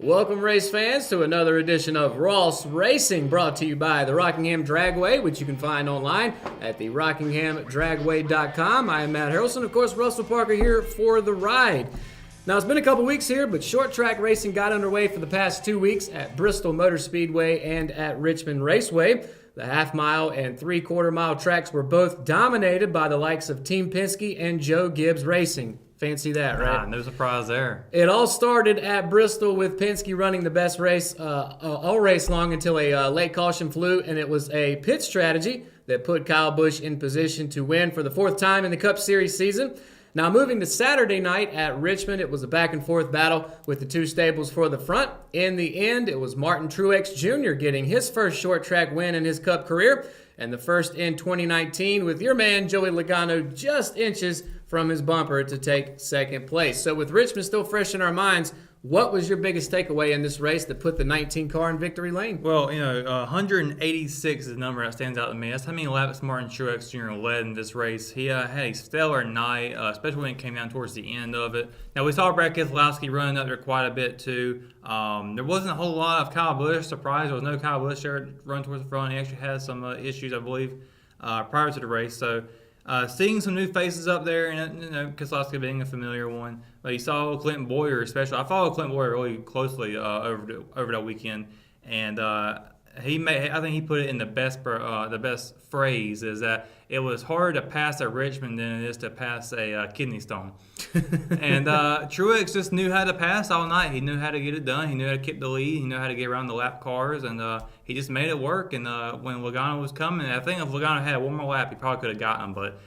Welcome, race fans, to another edition of ROSS Racing, brought to you by the Rockingham Dragway, which you can find online at the rockinghamdragway.com. I am Matt Harrelson. Of course, Russell Parker here for the ride. Now, it's been a couple weeks here, but short track racing got underway for the past 2 weeks at Bristol Motor Speedway and at Richmond Raceway. The half-mile and three-quarter-mile tracks were both dominated by the likes of Team Penske and Joe Gibbs Racing. Fancy that, right? No surprise there. It all started at Bristol with Penske running the best race all race long until a late caution flew, and it was a pit strategy that put Kurt Busch in position to win for the fourth time in the Cup Series season. Now, moving to Saturday night at Richmond, it was a back-and-forth battle with the two stables for the front. In the end, it was Martin Truex Jr. getting his first short-track win in his Cup career, and the first in 2019, with your man Joey Logano just inches from his bumper to take second place. So with Richmond still fresh in our minds, what was your biggest takeaway in this race that put the 19 car in victory lane? Well, 186 is the number that stands out to me. That's how many laps Martin Truex Jr. led in this race. He had a stellar night, especially when it came down towards the end of it. Now, we saw Brad Keselowski running up there quite a bit, too. There wasn't a whole lot of Kurt Busch. Surprise, there was no Kurt Busch there running towards the front. He actually had some issues, I believe, prior to the race. So, seeing some new faces up there, and Keselowski being a familiar one. But you saw Clinton Boyer, especially. I followed Clinton Boyer really closely over that weekend, and I think he put it in the best phrase is that it was harder to pass at Richmond than it is to pass a kidney stone. And Truex just knew how to pass all night. He knew how to get it done. He knew how to keep the lead. He knew how to get around the lap cars, and he just made it work. And when Logano was coming, I think if Logano had one more lap, he probably could have gotten him. But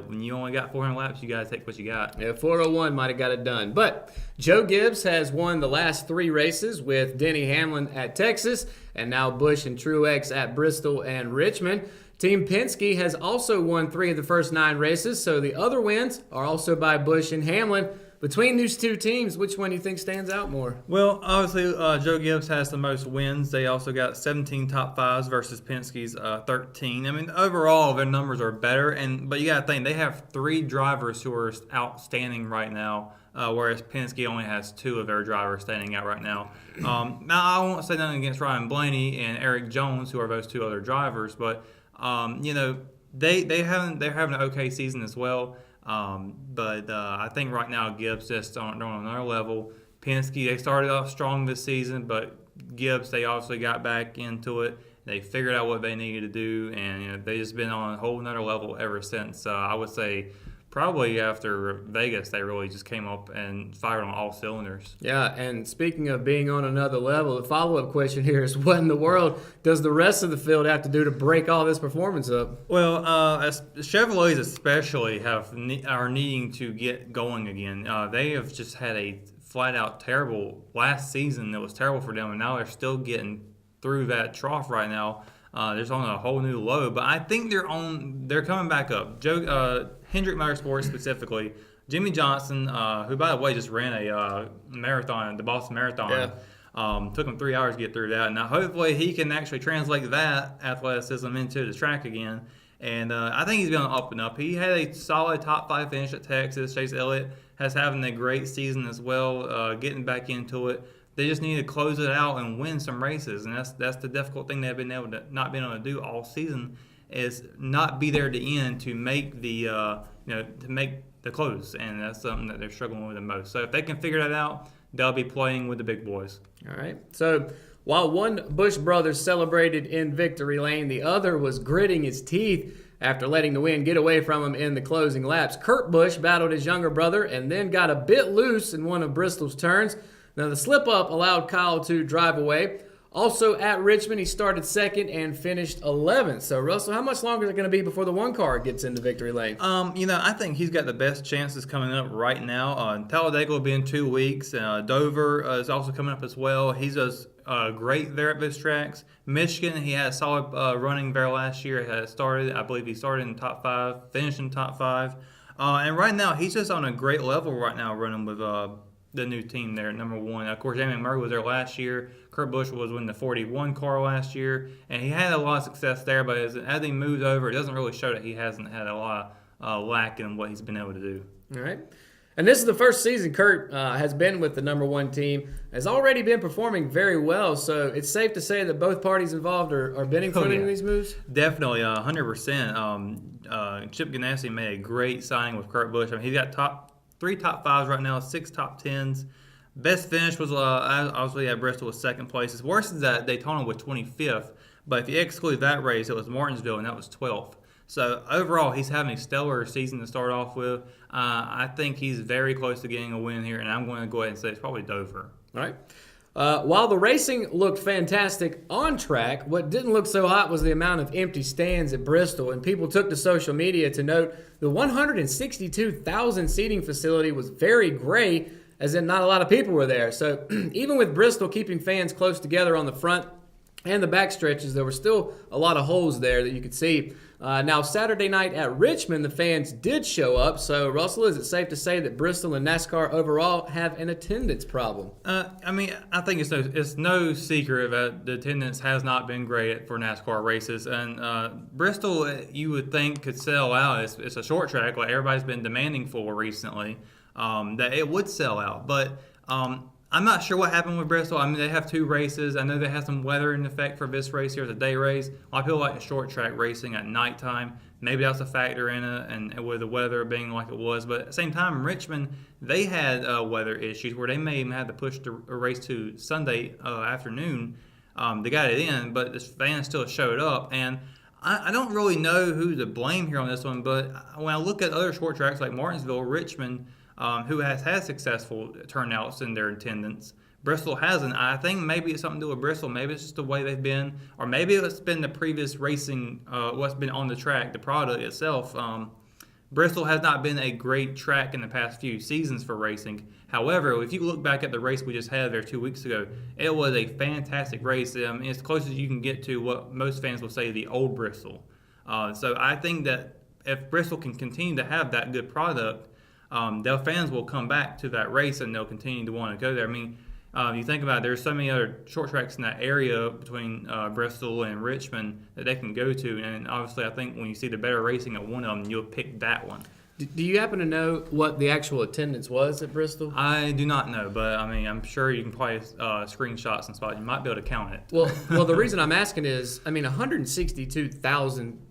when you only got 400 laps, you got to take what you got. Yeah, 401 might have got it done. But Joe Gibbs has won the last three races with Denny Hamlin at Texas, and now Busch and Truex at Bristol and Richmond. Team Penske has also won 3 of the first 9 races, so the other wins are also by Busch and Hamlin. Between these two teams, which one do you think stands out more? Well, obviously, Joe Gibbs has the most wins. They also got 17 top 5s versus Penske's 13. I mean, overall, their numbers are better, but you got to think, they have 3 drivers who are outstanding right now, whereas Penske only has 2 of their drivers standing out right now. Now, I won't say nothing against Ryan Blaney and Eric Jones, who are those 2 other drivers, but, they're having an okay season as well. But I think right now Gibbs just on another level. Penske, they started off strong this season, but Gibbs, they obviously got back into it. They figured out what they needed to do, and they just been on a whole nother level ever since. I would say probably after Vegas, they really just came up and fired on all cylinders. Yeah, and speaking of being on another level, the follow-up question here is, what in the world does the rest of the field have to do to break all this performance up? Well, Chevrolets especially are needing to get going again. They have just had a flat-out terrible last season that was terrible for them, and now they're still getting through that trough right now. They're just on a whole new low, but I think they're coming back up. Hendrick Motorsports specifically, Jimmy Johnson, who by the way just ran a marathon, the Boston Marathon. Yeah. Took him 3 hours to get through that. Now hopefully he can actually translate that athleticism into the track again. And I think he's going to up and up. He had a solid top 5 finish at Texas. Chase Elliott has having a great season as well, getting back into it. They just need to close it out and win some races, and that's the difficult thing they've not been able to do all season, is not be there at the end to make the close, and that's something that they're struggling with the most. So if they can figure that out, they'll be playing with the big boys. All right. So while one Busch brother celebrated in victory lane, the other was gritting his teeth after letting the wind get away from him in the closing laps. Kurt Busch battled his younger brother and then got a bit loose in one of Bristol's turns. Now, the slip-up allowed Kyle to drive away. Also, at Richmond, he started second and finished 11th. So, Russell, how much longer is it going to be before the one car gets into victory lane? I think he's got the best chances coming up right now. Talladega will be in 2 weeks. Dover is also coming up as well. He's does great there at those tracks. Michigan, he had a solid running there last year. I believe he started in the top 5, finished in the top 5. And right now, he's just on a great level right now running with the new team there at number 1. Of course, Jamie McMurray was there last year. Kurt Busch was in the 41 car last year, and he had a lot of success there, but as he moves over, it doesn't really show that he hasn't had a lot of lack in what he's been able to do. All right. And this is the first season Kurt has been with the number one team, has already been performing very well. So it's safe to say that both parties involved are benefiting these moves? Definitely, 100%. Chip Ganassi made a great signing with Kurt Busch. I mean, he's got three top fives right now, 6 top 10s. Best finish was obviously at Bristol with second place. His worst is at Daytona with 25th. But if you exclude that race, it was Martinsville, and that was 12th. So overall, he's having a stellar season to start off with. I think he's very close to getting a win here, and I'm going to go ahead and say it's probably Dover. All right. While the racing looked fantastic on track, what didn't look so hot was the amount of empty stands at Bristol, and people took to social media to note the 162,000 seating facility was very gray, as in not a lot of people were there. So even with Bristol keeping fans close together on the front and the back stretches, there were still a lot of holes there that you could see. Now, Saturday night at Richmond, the fans did show up. So, Russell, is it safe to say that Bristol and NASCAR overall have an attendance problem? I mean, I think it's no secret that the attendance has not been great for NASCAR races. And Bristol, you would think, could sell out. It's a short track like everybody's been demanding for recently, that it would sell out. But I'm not sure what happened with Bristol. I mean, they have 2 races. I know they have some weather in effect for this race here. It's a day race. A lot of people like the short track racing at nighttime. Maybe that's a factor in it, and with the weather being like it was. But at the same time, Richmond, they had weather issues where they may even have to push the race to Sunday afternoon. They got it in, but the fans still showed up. And I don't really know who to blame here on this one, but when I look at other short tracks like Martinsville, Richmond, who has had successful turnouts in their attendance. Bristol hasn't. I think maybe it's something to do with Bristol. Maybe it's just the way they've been, or maybe it's been the previous racing, what's been on the track, the product itself. Bristol has not been a great track in the past few seasons for racing. However, if you look back at the race we just had there 2 weeks ago, it was a fantastic race. It's close as you can get to what most fans will say the old Bristol. So I think that if Bristol can continue to have that good product, their fans will come back to that race and they'll continue to want to go there. I mean, you think about it, there's so many other short tracks in that area between Bristol and Richmond that they can go to, and obviously I think when you see the better racing at one of them, you'll pick that one. Do you happen to know what the actual attendance was at Bristol? I do not know, but I mean, I'm sure you can probably screenshots and spots. You might be able to count it. Well, the reason I'm asking is, I mean, 162,000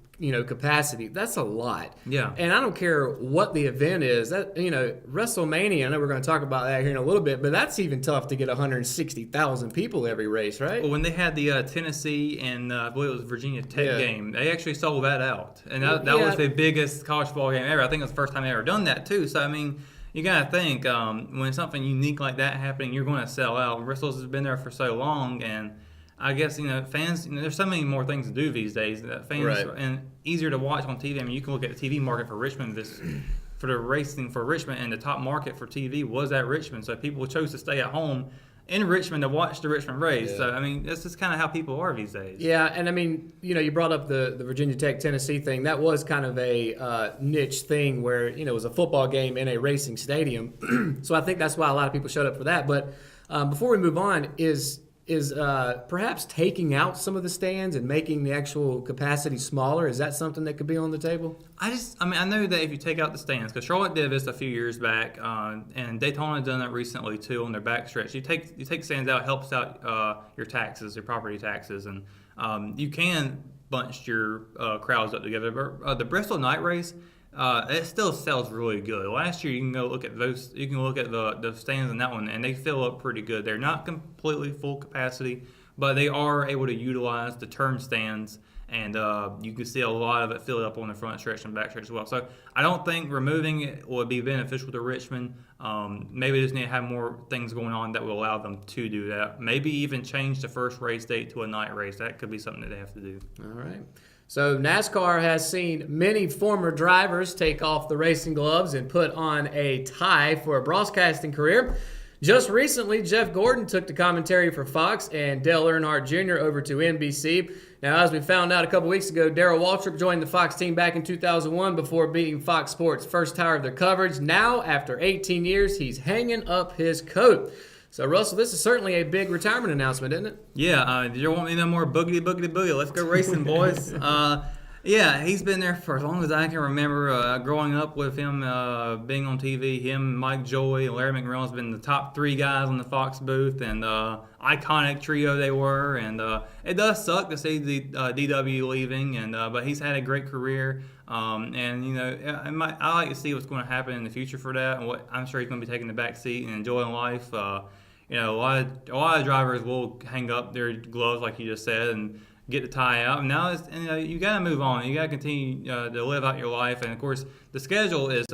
capacity, that's a lot. Yeah. And I don't care what the event is. That WrestleMania, I know we're going to talk about that here in a little bit, but that's even tough to get 160,000 people every race, right? Well, when they had the Tennessee and I believe it was Virginia Tech game, they actually sold that out. And that was the biggest college football game ever. I think it was the first time they ever done that too. So, I mean, you got to think, when something unique like that happening, you're going to sell out. Bristol's has been there for so long, and I guess, fans, there's so many more things to do these days that fans, right, and easier to watch on TV. I mean, you can look at the TV market for Richmond, for the racing for Richmond, and the top market for TV was at Richmond. So people chose to stay at home in Richmond to watch the Richmond race. Yeah. So, I mean, that's just kind of how people are these days. Yeah, and I mean, you brought up the Virginia Tech Tennessee thing. That was kind of a niche thing where, it was a football game in a racing stadium. So I think that's why a lot of people showed up for that. But before we move on, is perhaps taking out some of the stands and making the actual capacity smaller, is that something that could be on the table? I know that if you take out the stands, because Charlotte did this a few years back, and Daytona done it recently too on their backstretch. You take stands out, it helps out your taxes, your property taxes, and you can bunch your crowds up together. But the Bristol night race, it still sells really good. Last year, you can go look at those. You can look at the stands in that one, and they fill up pretty good. They're not completely full capacity, but they are able to utilize the turn stands, and you can see a lot of it filled up on the front stretch and back stretch as well. So I don't think removing it would be beneficial to Richmond. Maybe they just need to have more things going on that will allow them to do that. Maybe even change the first race date to a night race. That could be something that they have to do. All right. So NASCAR has seen many former drivers take off the racing gloves and put on a tie for a broadcasting career. Just recently, Jeff Gordon took the commentary for Fox and Dale Earnhardt Jr. over to NBC. Now, as we found out a couple weeks ago, Darrell Waltrip joined the Fox team back in 2001 before being Fox Sports' first hire of their coverage. Now, after 18 years, he's hanging up his coat. So, Russell, this is certainly a big retirement announcement, isn't it? Yeah. Did you want me no more boogity, boogity, boogie? Let's go racing, boys. Yeah, he's been there for as long as I can remember. Growing up with him, being on TV, him, Mike Joy, and Larry McMillan's been the top 3 guys on the Fox booth, and iconic trio they were. And it does suck to see the DW leaving, and but he's had a great career. And you know, I like to see what's going to happen in the future for that, and what I'm sure he's going to be taking the back seat and enjoying life. You know, a lot of drivers will hang up their gloves, like you just said, and get the tie out. And now you got to move on. You got to continue to live out your life. And of course, the schedule is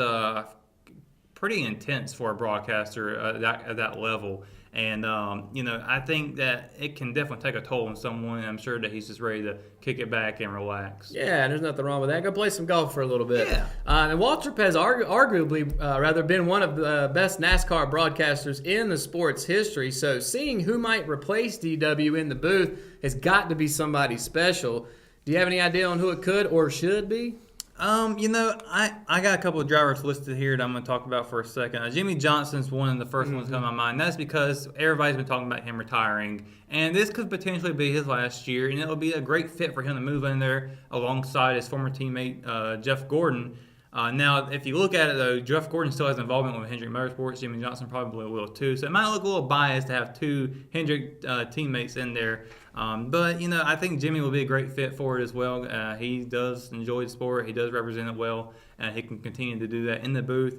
pretty intense for a broadcaster at that level. And you know, I think that it can definitely take a toll on someone. And I'm sure that he's just ready to kick it back and relax. Yeah, there's nothing wrong with that. Go play some golf for a little bit. Yeah. And Waltrip has arguably been one of the best NASCAR broadcasters in the sport's history. So seeing who might replace DW in the booth has got to be somebody special. Do you have any idea on who it could or should be? You know, I got a couple of drivers listed here that I'm going to talk about for a second. Jimmy Johnson's one of the first ones to come to my mind. That's because everybody's been talking about him retiring, and this could potentially be his last year, and it would be a great fit for him to move in there alongside his former teammate Jeff Gordon. Now, if you look at it, though, Jeff Gordon still has involvement with Hendrick Motorsports. Jimmy Johnson probably will, too. So it might look a little biased to have 2 Hendrick teammates in there. But, you know, I think Jimmy will be a great fit for it as well. He does enjoy the sport. He does represent it well. And he can continue to do that in the booth.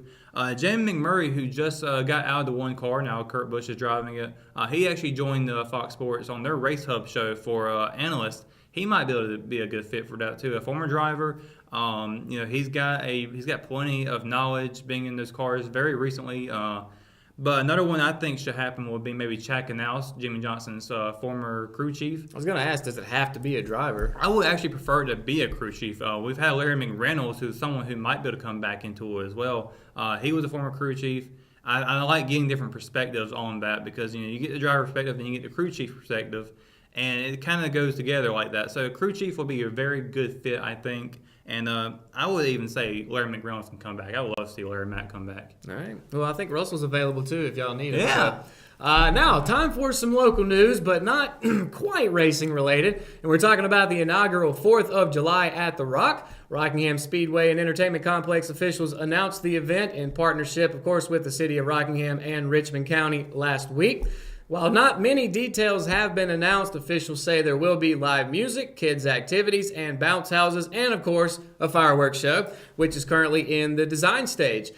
Jamie McMurray, who just got out of the one car, now Kurt Busch is driving it. He actually joined Fox Sports on their Race Hub show for analysts. He might be able to be a good fit for that too. A former driver, you know, he's got plenty of knowledge being in those cars very recently. But another one I think should happen would be maybe Chad Canals, Jimmy Johnson's former crew chief. I was going to ask, does it have to be a driver? I would actually prefer to be a crew chief. We've had Larry McReynolds, who's someone who might be able to come back into it as well. He was a former crew chief. I like getting different perspectives on that because, you know, you get the driver perspective and you get the crew chief perspective. And it kind of goes together like that. So crew chief will be a very good fit, I think. And I would even say Larry McReynolds can come back. I would love to see Larry Mack come back. All right. Well, I think Russell's available too if y'all need it. Yeah. So, now, time for some local news, but not quite racing related. And we're talking about the inaugural 4th of July at the Rock. Rockingham Speedway and Entertainment Complex officials announced the event in partnership, of course, with the city of Rockingham and Richmond County last week. While not many details have been announced, officials say there will be live music, kids' activities, and bounce houses, and of course, a fireworks show, which is currently in the design stage.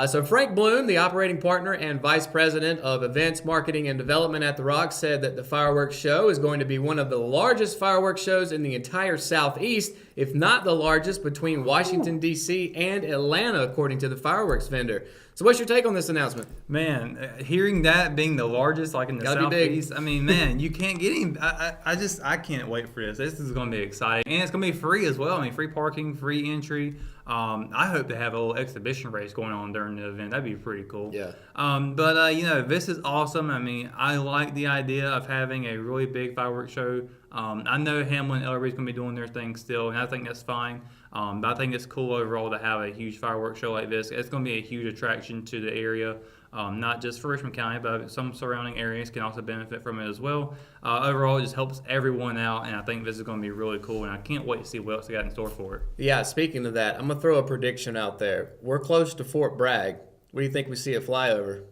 So Frank Bloom, the operating partner and vice president of events, marketing, and development at The Rock, said that the fireworks show is going to be one of the largest fireworks shows in the entire Southeast, if not the largest, between Washington, D.C. and Atlanta, according to the fireworks vendor. So what's your take on this announcement? Man, hearing that being the largest, like in the Southeast, I mean, man, you can't get him. I can't wait for this. This is going to be exciting. And it's going to be free as well. I mean, free parking, free entry. I hope to have a little exhibition race going on during the event. That'd be pretty cool. Yeah. But you know, this is awesome. I mean, I like the idea of having a really big fireworks show. I know Hamlin and Ellery's going to be doing their thing still, and I think that's fine. But I think it's cool overall to have a huge fireworks show like this. It's going to be a huge attraction to the area, not just for Richmond County, but some surrounding areas can also benefit from it as well. Overall, it just helps everyone out, and I think this is going to be really cool, and I can't wait to see what else they got in store for it. Yeah, speaking of that, I'm going to throw a prediction out there. We're close to Fort Bragg. What do you think we see a flyover?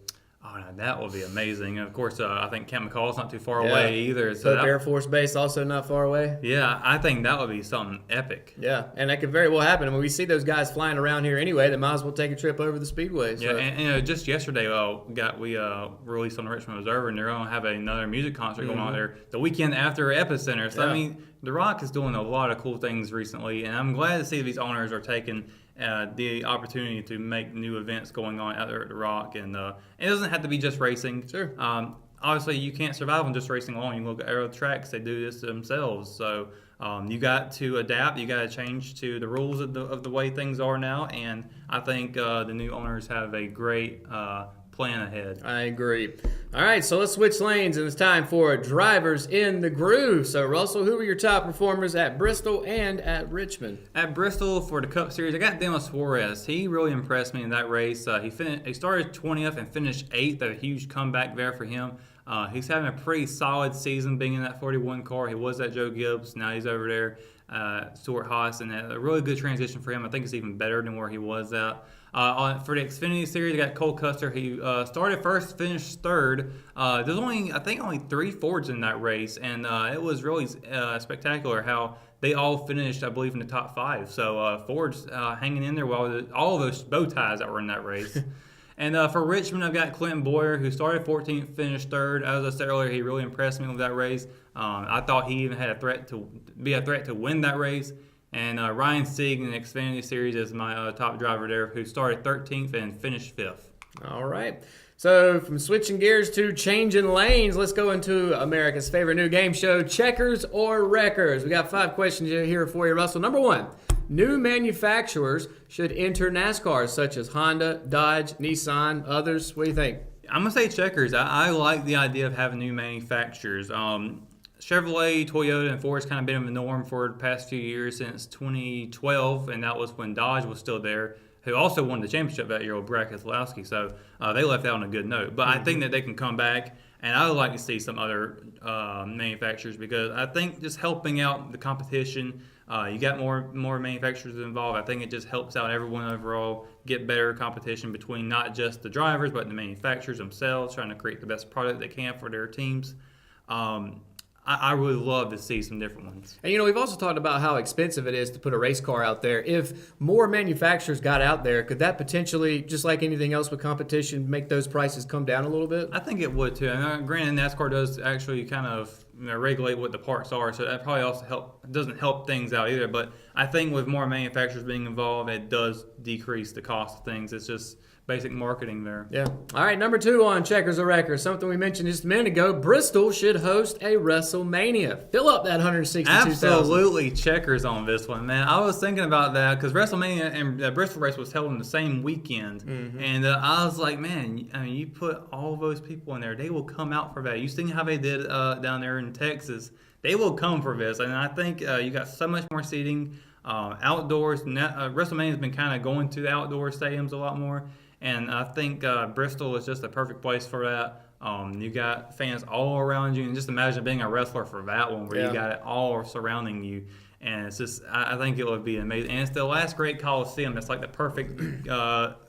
Oh, now that would be amazing. And of course, I think Camp McCall's not too far away either. So Air Force Base also not far away. Yeah, I think that would be something epic. Yeah, and that could very well happen. I mean, we see those guys flying around here anyway. They might as well take a trip over the speedway. So. Yeah, and you know, just yesterday, we released on the Richmond Observer, and they're going to have another music concert going on there the weekend after Epicenter. So, I mean, The Rock is doing a lot of cool things recently, and I'm glad to see these owners are taking the opportunity to make new events going on out there at The Rock. And it doesn't have to be just racing. Sure. Obviously, you can't survive on just racing alone. You look at Aero Tracks, they do this themselves. So you got to adapt. You got to change to the rules of the way things are now. And I think the new owners have a great plan ahead. I agree. All right, so let's switch lanes, and it's time for Drivers in the Groove. So, Russell, who were your top performers at Bristol and at Richmond? At Bristol for the Cup Series, I got Daniel Suarez. He really impressed me in that race. He started 20th and finished 8th. A huge comeback there for him. He's having a pretty solid season being in that 41 car. He was at Joe Gibbs. Now he's over there Stuart Haas, and a really good transition for him. I think it's even better than where he was at. For the Xfinity Series, I got Cole Custer. He started first, finished third. There's only 3 Fords in that race, and it was really spectacular how they all finished, I believe, in the top 5. So Ford's hanging in there while all of those bow ties that were in that race. And for Richmond, I've got Clinton Boyer, who started 14th, finished third. As I said earlier, he really impressed me with that race. I thought he even had a threat to win that race. And Ryan Sieg in the Xfinity Series is my top driver there, who started 13th and finished 5th. All right. So from switching gears to changing lanes, let's go into America's favorite new game show, Checkers or Wreckers. We got 5 questions here for you, Russell. Number 1, new manufacturers should enter NASCAR, such as Honda, Dodge, Nissan, others. What do you think? I'm going to say Checkers. I like the idea of having new manufacturers. Chevrolet, Toyota, and Ford's kind of been the norm for the past few years since 2012, and that was when Dodge was still there, who also won the championship that year with Brad Keselowski. So they left out on a good note. But I think that they can come back, and I would like to see some other manufacturers, because I think just helping out the competition, you got more manufacturers involved. I think it just helps out everyone overall, get better competition between not just the drivers, but the manufacturers themselves, trying to create the best product they can for their teams. I really love to see some different ones. And, we've also talked about how expensive it is to put a race car out there. If more manufacturers got out there, could that potentially, just like anything else with competition, make those prices come down a little bit? I think it would, too. And granted, NASCAR does actually kind of regulate what the parts are, so that probably also doesn't help things out either. But I think with more manufacturers being involved, it does decrease the cost of things. It's just basic marketing there. Yeah. All right, number 2 on Checkers or Wreckers, something we mentioned just a minute ago. Bristol should host a WrestleMania. Fill up that 162,000. Absolutely Checkers on this one, man. I was thinking about that because WrestleMania and the Bristol race was held on the same weekend. And I was like, man, you put all those people in there, they will come out for that. You seen how they did down there in Texas. They will come for this. And I think you got so much more seating. Outdoors. WrestleMania has been kind of going to the outdoor stadiums a lot more. And I think Bristol is just a perfect place for that. You got fans all around you, and just imagine being a wrestler for that one, where you got it all surrounding you. And it's just, I think it would be amazing. And it's the last great Coliseum. That's like the perfect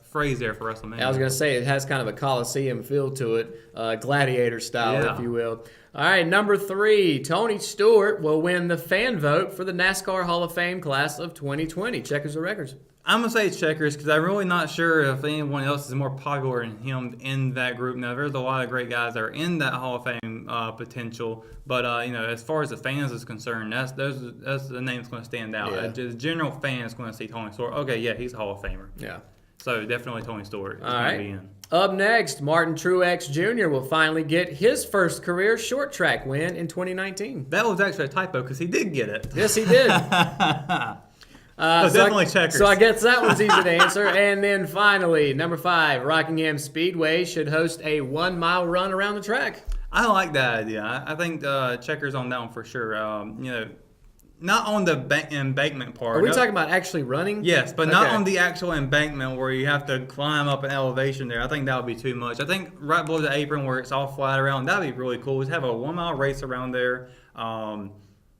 phrase there for WrestleMania. I was going to say, it has kind of a Coliseum feel to it, gladiator style, if you will. All right, number 3, Tony Stewart will win the fan vote for the NASCAR Hall of Fame class of 2020. Checkers or Wreckers? I'm going to say Checkers, because I'm really not sure if anyone else is more popular than him in that group. Now, there's a lot of great guys that are in that Hall of Fame potential, but as far as the fans is concerned, that's the name that's going to stand out. Yeah. The general fan is going to see Tony Stewart. Okay, yeah, he's a Hall of Famer. Yeah. So definitely Tony Stewart is All going right. to be in. Up next, Martin Truex Jr. will finally get his first career short track win in 2019. That was actually a typo, because he did get it. Yes, he did. Definitely Checkers. So I guess that one's easy to answer. And then finally, number 5, Rockingham Speedway should host a 1-mile run around the track. I like that idea. I think Checkers on that one for sure. Not on the embankment part. Are we talking about actually running? Yes, but not on the actual embankment where you have to climb up an elevation there. I think that would be too much. I think right below the apron where it's all flat around, that would be really cool. Just have a 1-mile race around there.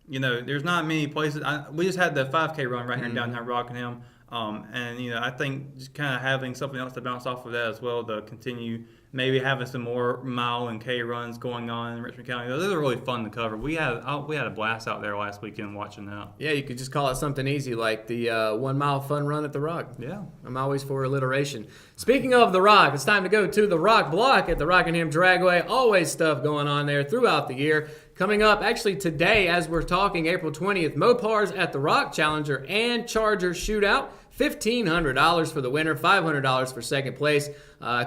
There's not many places. We just had the 5K run right here in downtown Rockingham. I think just kind of having something else to bounce off of that as well to continue maybe having some more mile and K runs going on in Richmond County. Those are really fun to cover. We had a blast out there last weekend watching that. Yeah, you could just call it something easy like the 1-mile fun run at the Rock. Yeah. I'm always for alliteration. Speaking of the Rock, it's time to go to the Rock Block at the Rockingham Dragway. Always stuff going on there throughout the year. Coming up, actually today, as we're talking, April 20th, Mopars at the Rock Challenger and Charger Shootout. $1,500 for the winner, $500 for second place.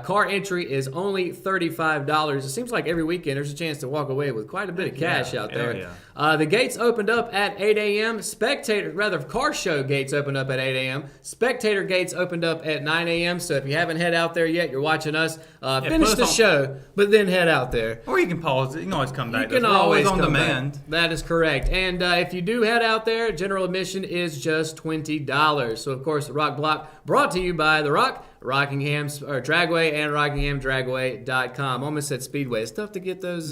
Car entry is only $35. It seems like every weekend there's a chance to walk away with quite a bit of cash out there. The gates opened up at 8 a.m. Car show gates opened up at 8 a.m. Spectator gates opened up at 9 a.m. So if you haven't head out there yet, you're watching us. Finish the show, but then head out there. Or you can pause it. You can always come back. You can always on come demand. Back. That is correct. And if you do head out there, general admission is just $20. So, of course, the Rock Block brought to you by The Rock, Rockingham Dragway and RockinghamDragway.com. Almost said Speedway. It's tough to get those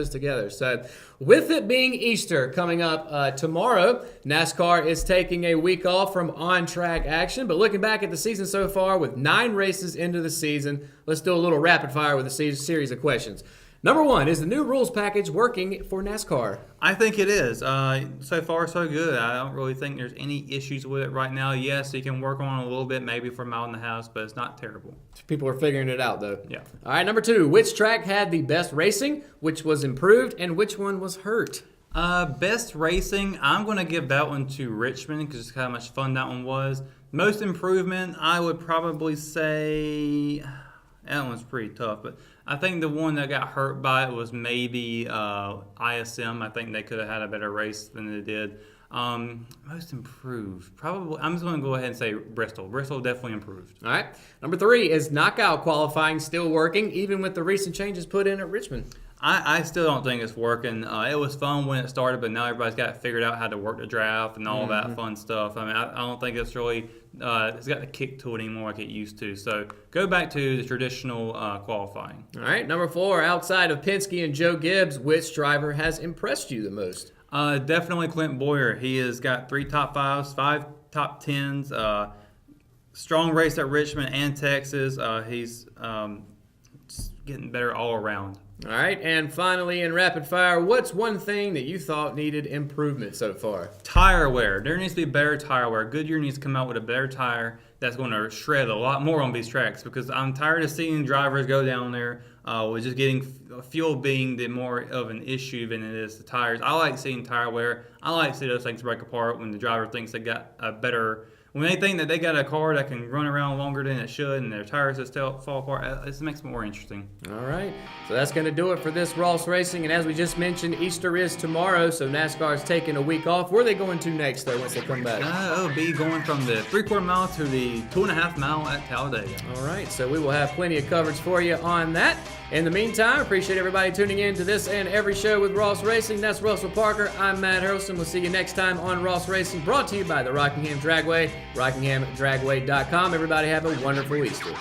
together. So, with it being Easter coming up tomorrow, NASCAR is taking a week off from on-track action. But looking back at the season so far, with 9 races into the season, let's do a little rapid fire with a series of questions. Number 1, is the new rules package working for NASCAR? I think it is. So far, so good. I don't really think there's any issues with it right now. Yes, you can work on it a little bit, maybe for a mile and a half, but it's not terrible. People are figuring it out, though. Yeah. All right, number 2, which track had the best racing, which was improved, and which one was hurt? Best racing, I'm going to give that one to Richmond because just how much fun that one was. Most improvement, I would probably say that one's pretty tough, but I think the one that got hurt by it was maybe ISM. I think they could have had a better race than they did. Most improved, probably. I'm just going to go ahead and say Bristol. Bristol definitely improved. All right. Number 3, is knockout qualifying still working, even with the recent changes put in at Richmond? I still don't think it's working. It was fun when it started, but now everybody's got figured out how to work the draft and all that fun stuff. I mean, I don't think it's really it's got the kick to it anymore like it used to. So go back to the traditional qualifying. All right. Number 4, outside of Penske and Joe Gibbs, which driver has impressed you the most? Definitely Clint Boyer. He has got 3 top 5s, 5 top 10s. Strong race at Richmond and Texas. He's just getting better all around. All right, and finally in rapid fire, what's one thing that you thought needed improvement so far? Tire wear. There needs to be better tire wear. Goodyear needs to come out with a better tire that's going to shred a lot more on these tracks because I'm tired of seeing drivers go down there with just getting fuel being the more of an issue than it is the tires. I like seeing tire wear. I like to see those things break apart when the driver thinks they got a better. When they think that they got a car that can run around longer than it should and their tires just fall apart, it just makes it more interesting. All right. So that's going to do it for this Ross Racing. And as we just mentioned, Easter is tomorrow, so NASCAR is taking a week off. Where are they going to next, though, once they come back? It'll be going from the 3/4 mile to the 2.5 mile at Talladega. All right. So we will have plenty of coverage for you on that. In the meantime, appreciate everybody tuning in to this and every show with Ross Racing. That's Russell Parker. I'm Matt Harrelson. We'll see you next time on Ross Racing, brought to you by the Rockingham Dragway, RockinghamDragway.com. Everybody have a wonderful Easter.